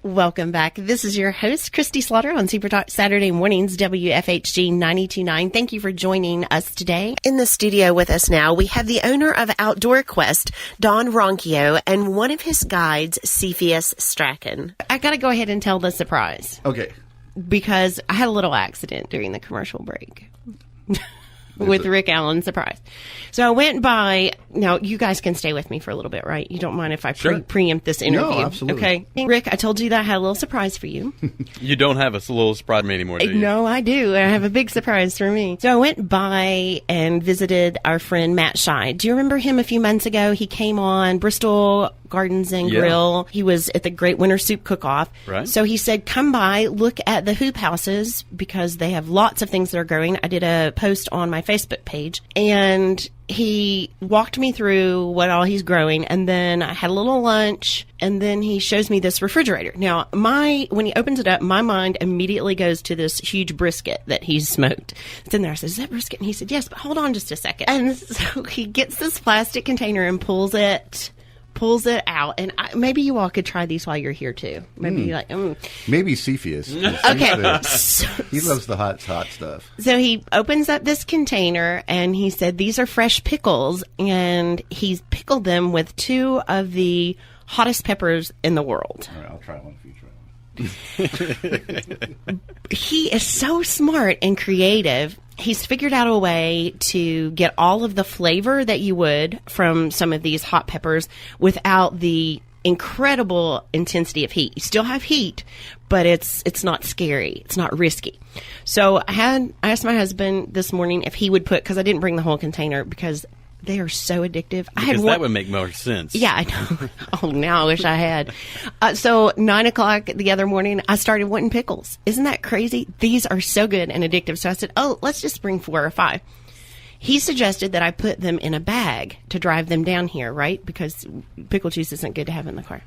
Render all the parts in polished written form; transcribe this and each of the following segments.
Welcome back. This is your host, Kristi Slaughter on Supertalk Saturday mornings, WFHG 92.9. Thank you for joining us today. In the studio with us now, we have the owner of Outdoor Quest, Don Ronchio, and one of his guides, Cepheus Strachan. I got to go ahead and tell the surprise. Okay. Because I had a little accident during the commercial break. With Rick Allen's surprise. So I went by. Now, you guys can stay with me for a little bit, right? You don't mind if I preempt this interview? No, absolutely. Okay. Rick, I told you that I had a little surprise for you. You don't have a little surprise for me anymore, do you? No, I do. I have a big surprise for me. So I went by and visited our friend Matt Scheid. Do you remember him a few months ago? He came on Bristol Gardens and Grill. He was at the Great Winter Soup Cook-Off. Right. So he said, come by, look at the hoop houses because they have lots of things that are growing. I did a post on my Facebook page, and he walked me through what all he's growing, and then I had a little lunch, and then he shows me this refrigerator. Now, when he opens it up, my mind immediately goes to this huge brisket that he's smoked. It's in there. I said, is that brisket? And he said, yes, but hold on just a second. And so he gets this plastic container and pulls it out, and maybe you all could try these while you're here too. Maybe Maybe Cepheus. Okay. He loves the hot stuff. So he opens up this container, and he said, these are fresh pickles, and he's pickled them with 2 of the hottest peppers in the world. All right, I'll try one future. He is so smart and creative. He's figured out a way to get all of the flavor that you would from some of these hot peppers without the incredible intensity of heat. You still have heat, but it's not scary. It's not risky. So I asked my husband this morning if he would because I didn't bring the whole container because they are so addictive. Because that would make more sense. Yeah, I know. Oh, now I wish I had. So 9 o'clock the other morning, I started wanting pickles. Isn't that crazy? These are so good and addictive. So I said, let's just bring 4 or 5. He suggested that I put them in a bag to drive them down here, right? Because pickle juice isn't good to have in the car.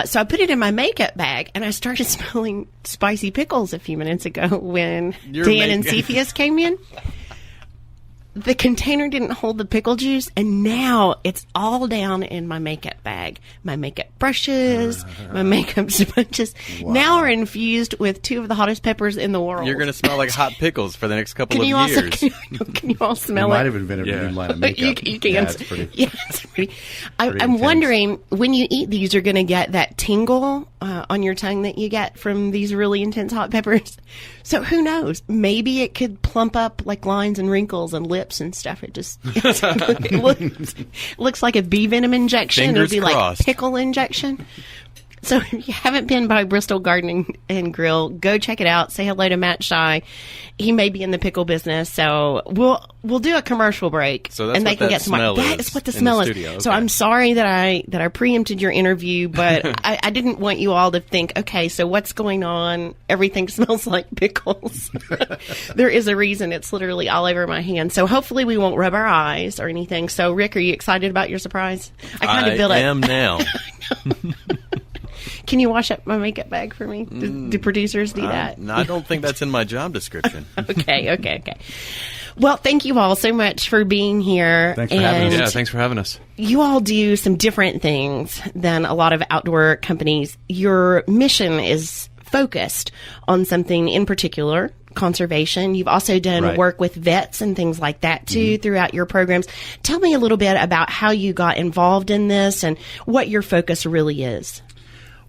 So I put it in my makeup bag, and I started smelling spicy pickles a few minutes ago when Dan and Cepheus came in. The container didn't hold the pickle juice, and now it's all down in my makeup bag. My makeup brushes, my makeup sponges, now are infused with 2 of the hottest peppers in the world. You're going to smell like hot pickles for the next couple of years. Can you all smell you it? might have invented a new line of makeup. You can. Yeah, it's pretty. Yeah, it's pretty. I'm wondering, when you eat these, you're going to get that tingle on your tongue that you get from these really intense hot peppers. So who knows? Maybe it could plump up like lines and wrinkles and lips and stuff. It looks like a bee venom injection. Fingers It would be crossed. like pickle injection. So if you haven't been by Bristol Garden and Grill, go check it out. Say hello to Matt Scheid. He may be in the pickle business, so we'll do a commercial break, so that's and they can get some. That is what the smell is. Okay. So I'm sorry that I preempted your interview, but I didn't want you all to think, okay, so what's going on? Everything smells like pickles. There is a reason. It's literally all over my hand. So hopefully we won't rub our eyes or anything. So Rick, are you excited about your surprise? I am now. Can you wash up my makeup bag for me? Do producers do that? No, I don't think that's in my job description. Okay. Well, thank you all so much for being here. Thanks for having us. Yeah, thanks for having us. You all do some different things than a lot of outdoor companies. Your mission is focused on something in particular, conservation. You've also done work with vets and things like that too throughout your programs. Tell me a little bit about how you got involved in this and what your focus really is.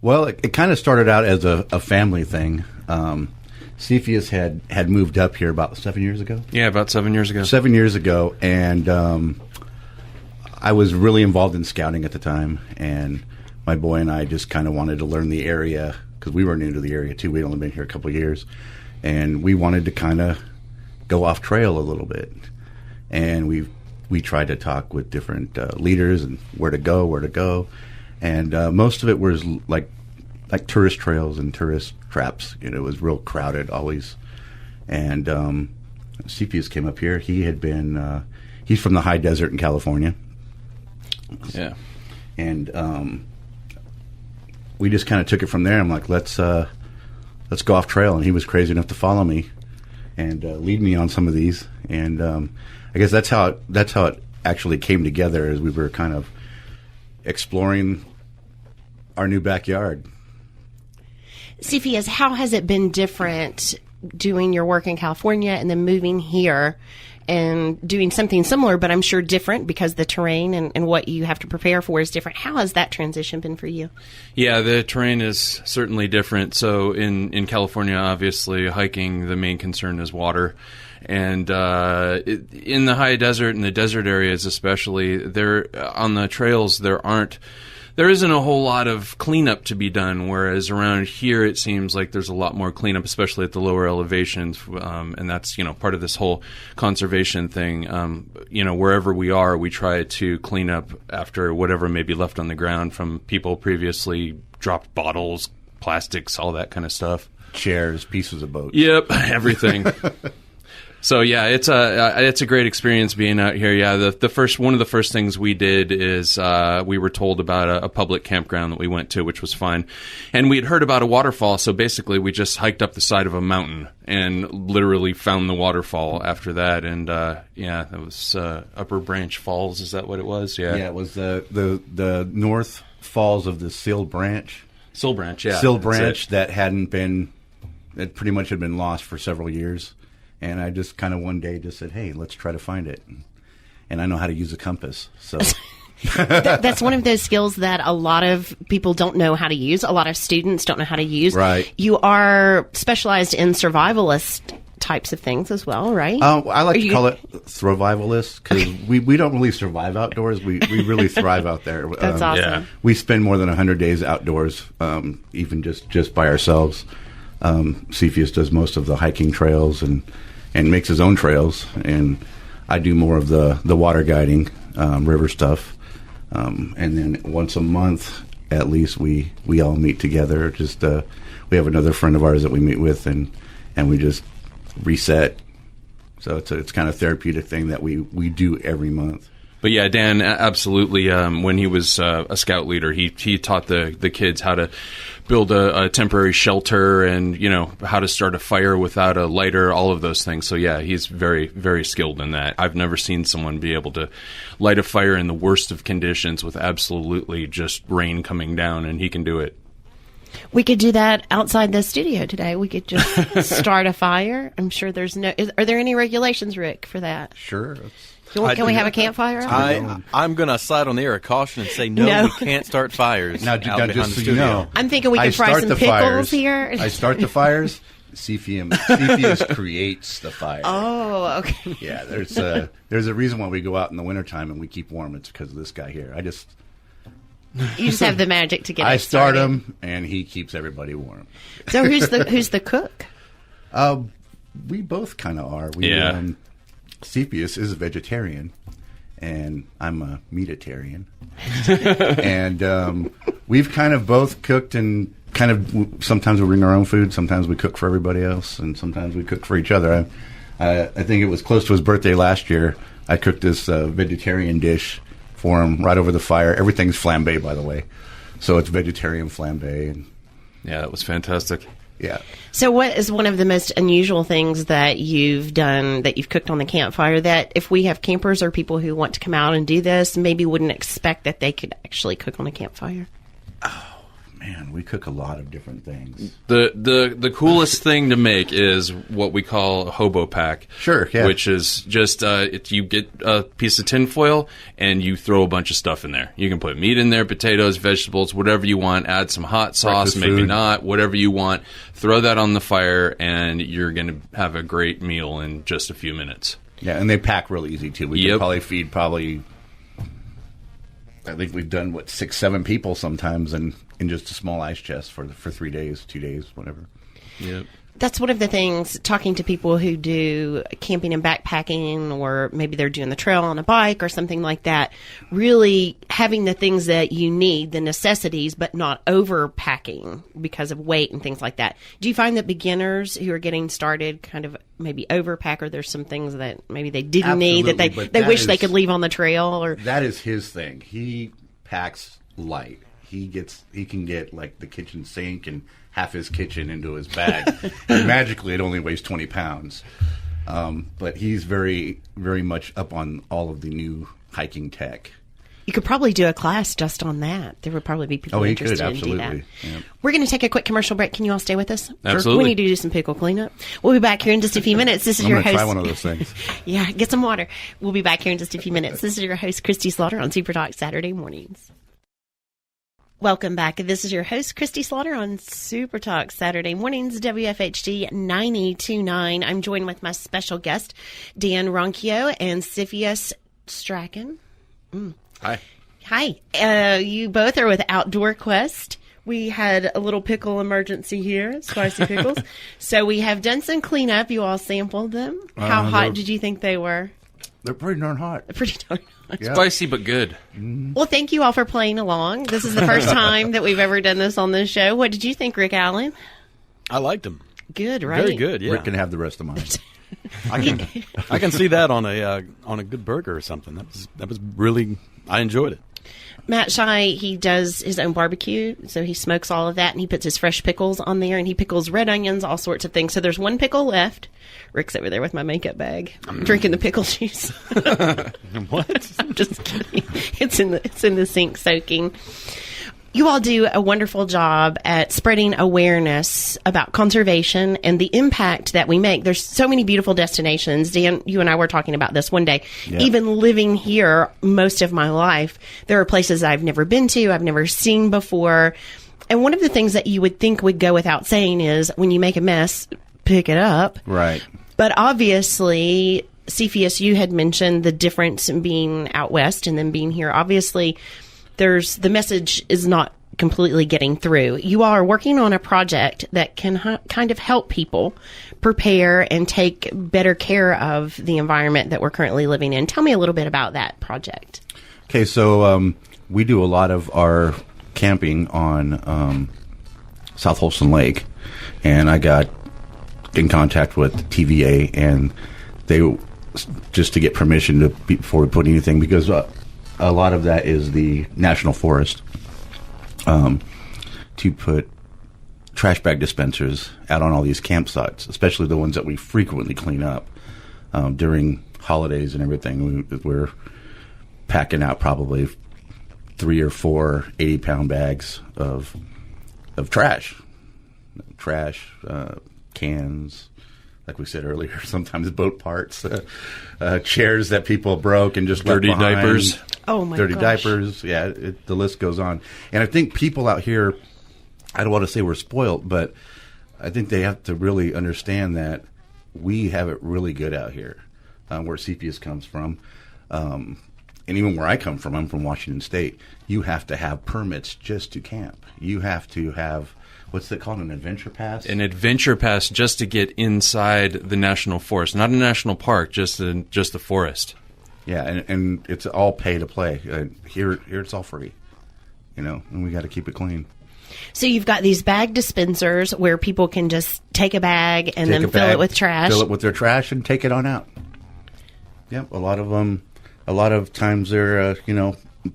Well, it kind of started out as a family thing. Cepheus had moved up here about 7 years ago. Yeah, about 7 years ago. 7 years ago, and I was really involved in scouting at the time, and my boy and I just kind of wanted to learn the area because we were new to the area too. We'd only been here a couple of years, and we wanted to kind of go off trail a little bit. And we tried to talk with different leaders and where to go. And most of it was like tourist trails and tourist traps. You know, it was real crowded always. And Cepheus came up here. He had been he's from the high desert in California. Yeah. And we just kind of took it from there. I'm like, let's go off trail. And he was crazy enough to follow me and lead me on some of these. And I guess that's how it actually came together, as we were kind of exploring our new backyard. Cepheus, how has it been different doing your work in California and then moving here and doing something similar, but I'm sure different because the terrain and what you have to prepare for is different? How has that transition been for you? Yeah, the terrain is certainly different. So in California, obviously, hiking, the main concern is water. And in the high desert and the desert areas especially, on the trails, there isn't a whole lot of cleanup to be done, whereas around here it seems like there's a lot more cleanup, especially at the lower elevations, and that's part of this whole conservation thing. Wherever we are, we try to clean up after whatever may be left on the ground from people previously dropped bottles, plastics, all that kind of stuff. Chairs, pieces of boats. Yep, everything. So yeah, it's a great experience being out here. Yeah, one of the first things we did is we were told about a public campground that we went to, which was fun, and we had heard about a waterfall. So basically, we just hiked up the side of a mountain and literally found the waterfall after that. And that was Upper Branch Falls. Is that what it was? Yeah, yeah, it was the North Falls of the Sill Branch. Sill Branch, yeah, Sill Branch that pretty much had been lost for several years. And I just kind of one day just said, hey, let's try to find it. And I know how to use a compass. So that's one of those skills that a lot of people don't know how to use. A lot of students don't know how to use. Right. You are specialized in survivalist types of things as well, right? I like to call it survivalist because we don't really survive outdoors. We really thrive out there. That's awesome. Yeah. We spend more than 100 days outdoors, even just by ourselves. Cepheus does most of the hiking trails and makes his own trails, and I do more of the water guiding, river stuff. And then once a month, at least, we all meet together. We have another friend of ours that we meet with, and we just reset. So it's kind of therapeutic thing that we do every month. But yeah, Dan, absolutely. When he was a scout leader, he taught the kids how to build a temporary shelter and, how to start a fire without a lighter, all of those things. So yeah, he's very, very skilled in that. I've never seen someone be able to light a fire in the worst of conditions with absolutely just rain coming down, and he can do it. We could do that outside the studio today. We could just start a fire. I'm sure are there any regulations, Rick, for that? Sure. Can we have a campfire? I'm going to slide on the air of caution and say no. We can't start fires now, out behind just the so studio. You know, I'm thinking we could fry some pickles here. I start the fires. Cepheus creates the fire. Oh, okay. Yeah, there's a reason why we go out in the wintertime and we keep warm. It's because of this guy here. You just have the magic to get I it started. start him, and he keeps everybody warm. So who's the cook? We both kind of are. Cepheus is a vegetarian, and I'm a meatitarian. And we've kind of both cooked, and sometimes we bring our own food, sometimes we cook for everybody else, and sometimes we cook for each other. I think it was close to his birthday last year. I cooked this vegetarian dish for him right over the fire. Everything's flambé, by the way. So it's vegetarian flambé. Yeah, that was fantastic. Yeah. So what is one of the most unusual things that you've done, that you've cooked on the campfire, that if we have campers or people who want to come out and do this, maybe wouldn't expect that they could actually cook on a campfire? Man, we cook a lot of different things. The coolest thing to make is what we call a hobo pack. Sure, yeah. Which is just you get a piece of tinfoil and you throw a bunch of stuff in there. You can put meat in there, potatoes, vegetables, whatever you want. Add some hot sauce, breakfast maybe food. not, whatever you want. Throw that on the fire, and you're going to have a great meal in just a few minutes. Yeah, and they pack real easy too. We can probably feed I think we've done 6-7 people sometimes, in just a small ice chest for 3 days, 2 days, whatever. Yep. That's one of the things, talking to people who do camping and backpacking, or maybe they're doing the trail on a bike or something like that, really having the things that you need, the necessities, but not overpacking because of weight and things like that. Do you find that beginners who are getting started kind of maybe overpack, or there's some things that maybe they didn't need that they wish they could leave on the trail? Or that is his thing. He packs light. He can get like the kitchen sink and half his kitchen into his bag. And magically, it only weighs 20 pounds. But he's very, very much up on all of the new hiking tech. You could probably do a class just on that. There would probably be people interested in doing that. Yeah. We're going to take a quick commercial break. Can you all stay with us? Absolutely. We need to do some pickle cleanup. We'll be back here in just a few minutes. This is your host. I'm going to try one of those things. Yeah, get some water. We'll be back here in just a few minutes. This is your host, Kristi Slaughter, on Supertalk Saturday mornings. Welcome back. This is your host, Kristi Slaughter, on Supertalk Saturday mornings, WFHD 92.9. I'm joined with my special guest, Dan Ronchio and Siphius Strachan. Hi. Hi. You both are with Outdoor Quest. We had a little pickle emergency here, spicy pickles. So we have done some cleanup. You all sampled them. How hot did you think they were? They're pretty darn hot. Pretty darn hot. Yeah. Spicy but good. Well, thank you all for playing along. This is the first time that we've ever done this on this show. What did you think, Rick Allen? I liked them. Good, right? Very good. Yeah, Rick can have the rest of mine. I can see that on a good burger or something. That was really. I enjoyed it. Matt Shy, he does his own barbecue, so he smokes all of that, and he puts his fresh pickles on there, and he pickles red onions, all sorts of things. So there's one pickle left. Rick's over there with my makeup bag, drinking the pickle juice. What? I'm just kidding. It's in the sink soaking. You all do a wonderful job at spreading awareness about conservation and the impact that we make. There's so many beautiful destinations. Dan, you and I were talking about this one day. Yeah. Even living here most of my life, there are places I've never been to, I've never seen before. And one of the things that you would think would go without saying is when you make a mess, pick it up. Right. But obviously, Cepheus, you had mentioned the difference in being out west and then being here. Obviously, the message is not completely getting through. You all are working on a project that can kind of help people prepare and take better care of the environment that we're currently living in. Tell me a little bit about that project. Okay, so we do a lot of our camping on South Holston Lake, and I got in contact with TVA, and they just to get permission before we put anything, because a lot of that is the National Forest, to put trash bag dispensers out on all these campsites, especially the ones that we frequently clean up during holidays and everything. We're packing out probably 3 or 4 80-pound bags of trash, cans, like we said earlier, sometimes boat parts, chairs that people broke and just Dirty left behind. diapers. Oh, my Dirty gosh. diapers. Yeah, the list goes on. And I think people out here, I don't want to say we're spoiled, but I think they have to really understand that we have it really good out here, where Cepheus comes from. And even where I come from, I'm from Washington State, you have to have permits just to camp. You have to have, what's it called, an adventure pass? An adventure pass just to get inside the national forest, not a national park, just the forest. Yeah, and it's all pay to play. Here it's all free, and we got to keep it clean. So you've got these bag dispensers where people can just take a bag and then fill it with trash. Fill it with their trash and take it on out. Yep, a lot of times they're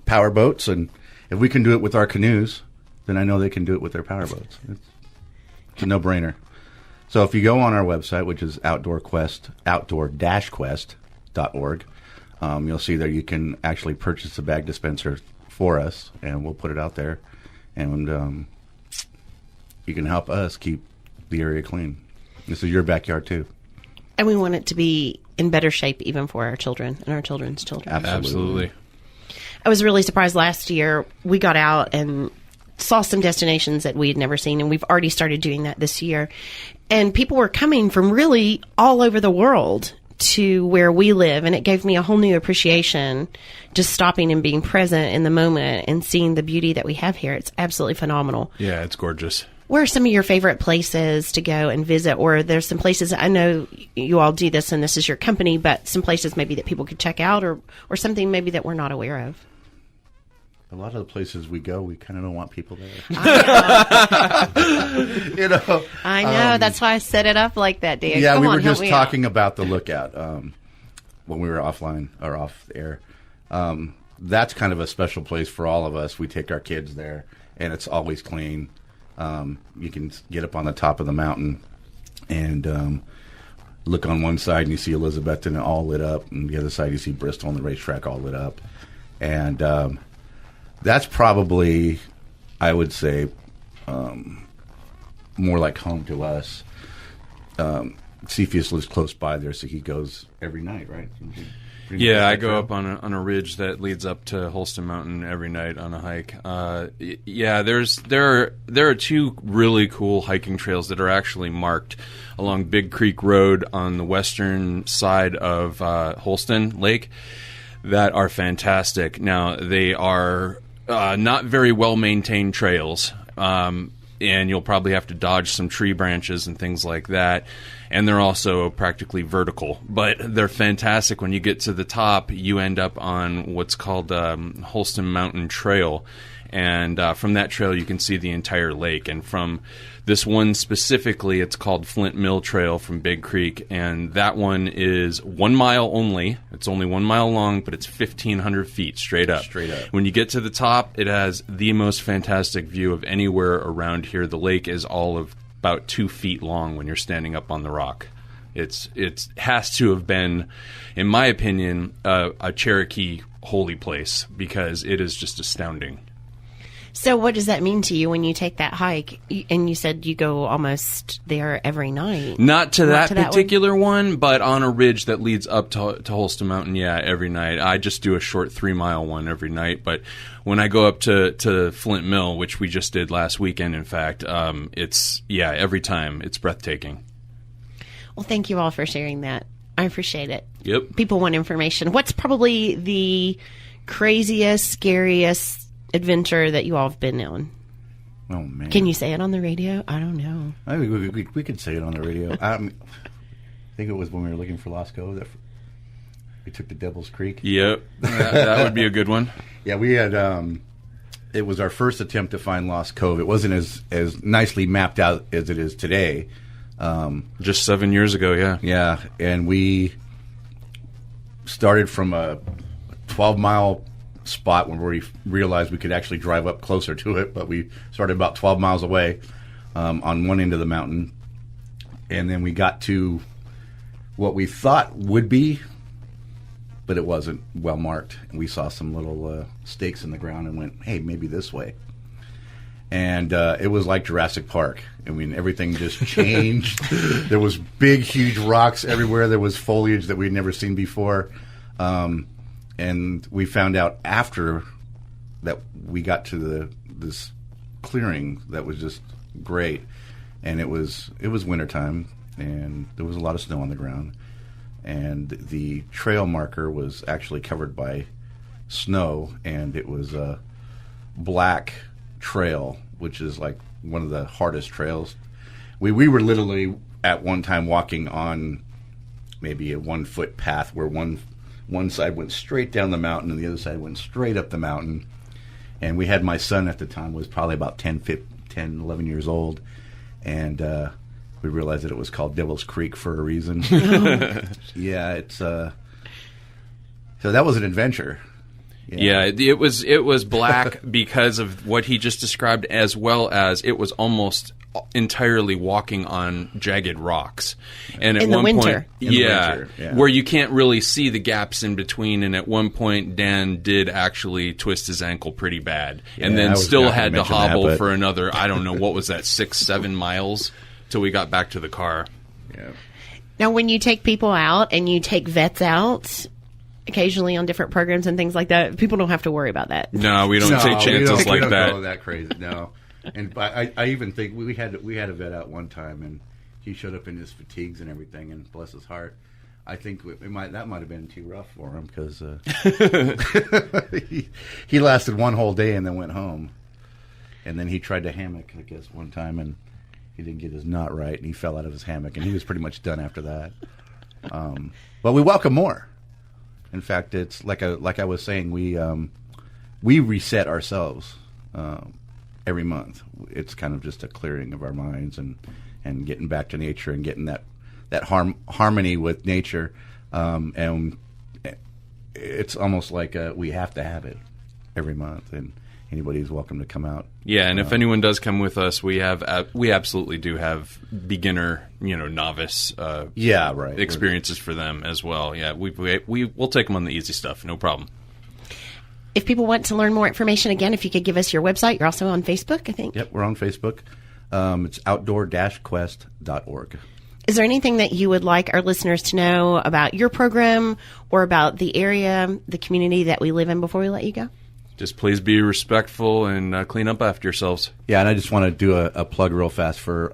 power boats, and if we can do it with our canoes, then I know they can do it with their power boats. It's a no-brainer. So if you go on our website, which is outdoor-quest.org, you'll see there you can actually purchase a bag dispenser for us, and we'll put it out there, and you can help us keep the area clean. This is your backyard too. And we want it to be in better shape even for our children and our children's children. Absolutely. I was really surprised last year. We got out and saw some destinations that we had never seen, and we've already started doing that this year. And people were coming from really all over the world to where we live, and it gave me a whole new appreciation just stopping and being present in the moment and seeing the beauty that we have here. It's absolutely phenomenal. Yeah, it's gorgeous. Where are some of your favorite places to go and visit? Or there's some places, I know you all do this and this is your company, but some places maybe that people could check out or something maybe that we're not aware of. A lot of the places we go, we kind of don't want people there. I know. That's why I set it up like that, Dan. Yeah, Come we on, were help just me talking out. about the lookout when we were offline or off the air. That's kind of a special place for all of us. We take our kids there, and it's always clean. You can get up on the top of the mountain and look on one side, and you see Elizabethton all lit up, and the other side you see Bristol on the racetrack all lit up. And that's probably, I would say, more like home to us. Cepheus lives close by there, so he goes every night, right? Yeah, I go up on a ridge that leads up to Holston Mountain every night on a hike. Yeah, there are two really cool hiking trails that are actually marked along Big Creek Road on the western side of Holston Lake that are fantastic. Now, they are not very well maintained trails, and you'll probably have to dodge some tree branches and things like that. And they're also practically vertical, but they're fantastic. When you get to the top, you end up on what's called Holston Mountain Trail, and from that trail you can see the entire lake. And from this one specifically, it's called Flint Mill Trail from Big Creek, and that one is 1 mile only. It's only 1 mile long, but it's 1,500 feet straight up. Straight up. When you get to the top, it has the most fantastic view of anywhere around here. The lake is all of about 2 feet long when you're standing up on the rock. It has to have been, in my opinion, a Cherokee holy place, because it is just astounding. So what does that mean to you when you take that hike? And you said you go almost there every night. Not to that particular one, but on a ridge that leads up to Holston Mountain, yeah, every night. I just do a short 3 mile one every night. But when I go up to Flint Mill, which we just did last weekend, in fact, every time it's breathtaking. Well, thank you all for sharing that. I appreciate it. Yep. People want information. What's probably the craziest, scariest adventure that you all have been on? Oh, man. Can you say it on the radio? I don't know. I mean, we could say it on the radio. I think it was when we were looking for Lost Cove that we took to Devil's Creek. Yep. That would be a good one. Yeah, we had, it was our first attempt to find Lost Cove. It wasn't as nicely mapped out as it is today. Just 7 years ago, yeah. Yeah, and we started from a 12-mile spot where we realized we could actually drive up closer to it, but we started about 12 miles away on one end of the mountain, and then we got to what we thought would be, but it wasn't well marked, and we saw some little stakes in the ground and went, hey, maybe this way. And it was like Jurassic Park. I mean, everything just changed. There was big, huge rocks everywhere. There was foliage that we'd never seen before. And we found out after that we got to this clearing that was just great. And it was wintertime, and there was a lot of snow on the ground. And the trail marker was actually covered by snow, and it was a black trail, which is like one of the hardest trails. We were literally at one time walking on maybe a 1 foot path where one side went straight down the mountain and the other side went straight up the mountain. And we had my son at the time, was probably about 10, 11 years old, and we realized that it was called Devil's Creek for a reason. Yeah, it's so that was an adventure. Yeah, it was black because of what he just described, as well as it was almost entirely walking on jagged rocks. And at one point, where you can't really see the gaps in between. And at one point, Dan did actually twist his ankle pretty bad, and then still had to hobble for another, I don't know, what was that, 6-7 miles till we got back to the car. Yeah. Now, when you take people out and you take vets out occasionally on different programs and things like that, people don't have to worry about that. No, we don't take chances like that. We don't go that crazy, no. And I even think we had a vet out one time, and he showed up in his fatigues and everything, and bless his heart, I think that might have been too rough for him, because he lasted one whole day and then went home. And then he tried to hammock, I guess, one time, and he didn't get his knot right, and he fell out of his hammock, and he was pretty much done after that. But we welcome more. In fact, it's like I was saying, we reset ourselves every month. It's kind of just a clearing of our minds and getting back to nature and getting that harmony with nature. And it's almost like we have to have it every month, and anybody's welcome to come out. Yeah, and if anyone does come with us, we absolutely do have beginner, novice experiences for them as well. Yeah, we'll take them on the easy stuff, no problem. If people want to learn more information, again, if you could give us your website. You're also on Facebook, I think. Yep, we're on Facebook. It's outdoor-quest.org. Is there anything that you would like our listeners to know about your program or about the area, the community that we live in before we let you go? Just please be respectful and clean up after yourselves. Yeah, and I just want to do a plug real fast for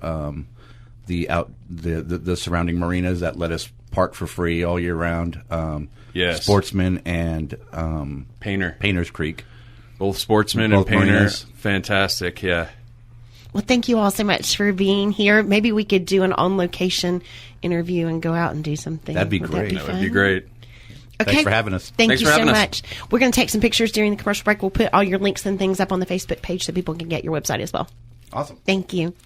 the surrounding marinas that let us park for free all year round. Yes. Sportsman and Painter's Creek. Both Sportsman Both and Painter. marinas. Fantastic, yeah. Well, thank you all so much for being here. Maybe we could do an on-location interview and go out and do something. That'd be great. That would be great. Okay. Thanks for having us. Thank Thanks you for so having us. much. We're going to take some pictures during the commercial break. We'll put all your links and things up on the Facebook page so people can get your website as well. Awesome. Thank you.